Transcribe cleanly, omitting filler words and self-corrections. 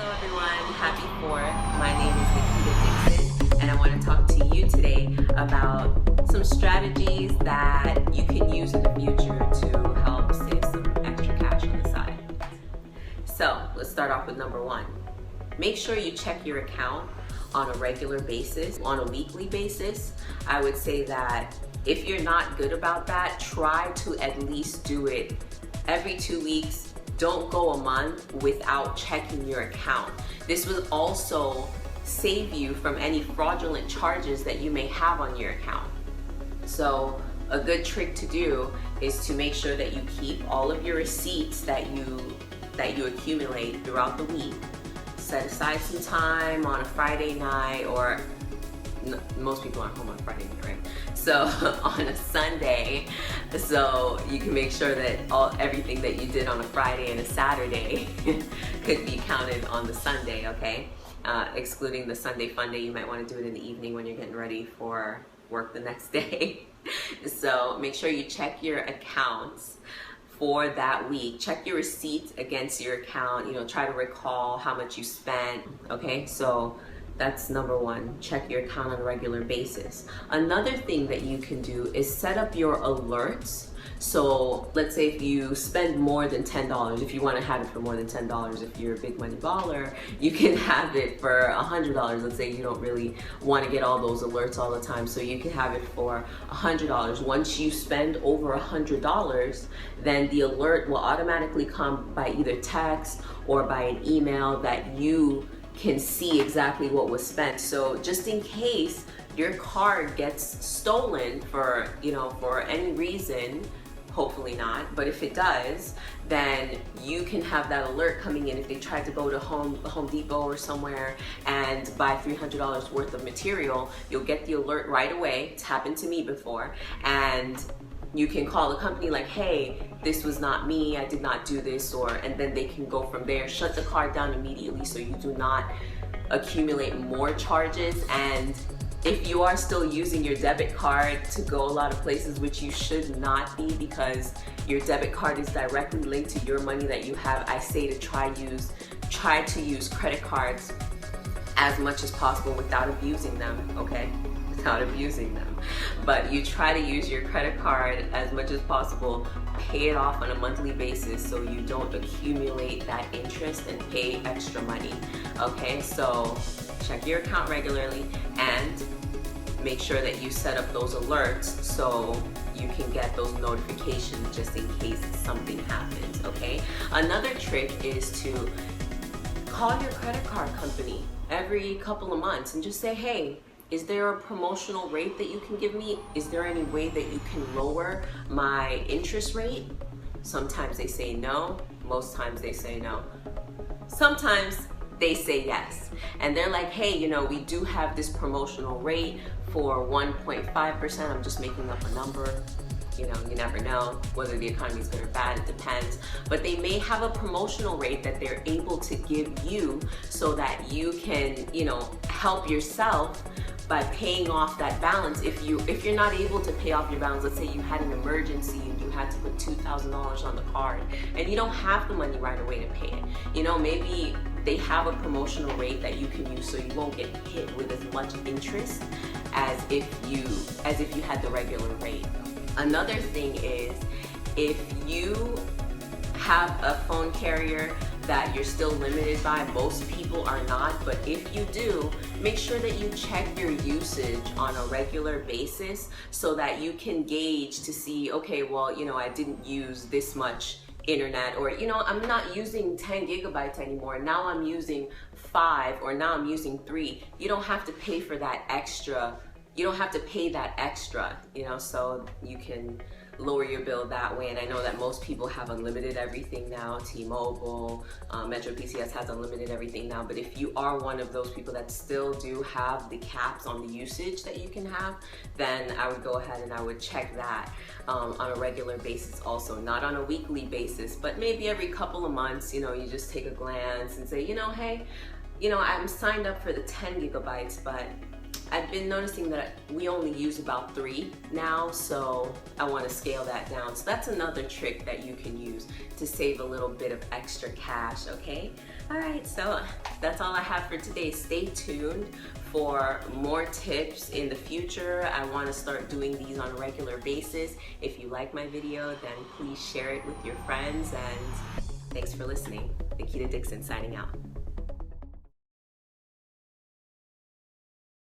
Hello everyone, happy 4th. My name is Nakeeta Dixon and I want to talk to you today about some strategies that you can use in the future to help save some extra cash on the side. So let's start off with number 1. Make sure you check your account on a regular basis, on a weekly basis. I would say that if you're not good about that, try to at least do it every 2 weeks. Don't go a month without checking your account. This will also save you from any fraudulent charges that you may have on your account. So a good trick to do is to make sure that you keep all of your receipts that you accumulate throughout the week. Set aside some time on a Friday night, or most people aren't home on Friday night, right? So on a Sunday, so you can make sure that everything that you did on a Friday and a Saturday could be counted on the Sunday, okay? Excluding the Sunday fun day, you might want to do it in the evening when you're getting ready for work the next day. So make sure you check your accounts for that week. Check your receipts against your account, try to recall how much you spent, okay? So that's number 1, check your account on a regular basis. Another thing that you can do is set up your alerts. So let's say if you spend more than $10, if you want to have it for more than $10, if you're a big money baller, you can have it for $100. Let's say you don't really want to get all those alerts all the time, so you can have it for $100. Once you spend over $100, then the alert will automatically come by either text or by an email that you can see exactly what was spent. So just in case your card gets stolen for any reason, hopefully not, but if it does, then you can have that alert coming in if they tried to go to Home Depot or somewhere and buy $300 worth of material. You'll get the alert right away. It's happened to me before, and you can call the company like, hey, this was not me, I did not do this, and then they can go from there. Shut the card down immediately so you do not accumulate more charges. And if you are still using your debit card to go a lot of places, which you should not be because your debit card is directly linked to your money that you have, I say to try to use credit cards as much as possible without abusing them, okay? Without abusing them. But you try to use your credit card as much as possible, pay it off on a monthly basis so you don't accumulate that interest and pay extra money, okay? So check your account regularly and make sure that you set up those alerts so you can get those notifications just in case something happens, okay? Another trick is to call your credit card company every couple of months and just say, hey, is there a promotional rate that you can give me? Is there any way that you can lower my interest rate? Sometimes they say no, most times they say no. Sometimes they say yes. And they're like, hey, we do have this promotional rate for 1.5%. I'm just making up a number. You never know whether the economy is good or bad, it depends. But they may have a promotional rate that they're able to give you so that you can, help yourself by paying off that balance. If you're not able to pay off your balance, let's say you had an emergency and you had to put $2,000 on the card and you don't have the money right away to pay it. Maybe they have a promotional rate that you can use so you won't get hit with as much interest as if you had the regular rate. Another thing is, if you have a phone carrier that you're still limited by, most people are not, but if you do, make sure that you check your usage on a regular basis so that you can gauge to see, okay, well, I didn't use this much internet, or I'm not using 10 gigabytes anymore, now I'm using 5, or now I'm using 3. You don't have to pay for that extra. You don't have to pay that extra, so you can lower your bill that way. And I know that most people have unlimited everything now. T-Mobile, Metro PCS has unlimited everything now. But if you are one of those people that still do have the caps on the usage that you can have, then I would go ahead and I would check that on a regular basis also. Not on a weekly basis, but maybe every couple of months, you just take a glance and say, hey, I'm signed up for the 10 gigabytes, but I've been noticing that we only use about 3 now, so I want to scale that down. So that's another trick that you can use to save a little bit of extra cash, okay? All right, so that's all I have for today. Stay tuned for more tips in the future. I want to start doing these on a regular basis. If you like my video, then please share it with your friends, and thanks for listening. Nakeeta Dixon signing out.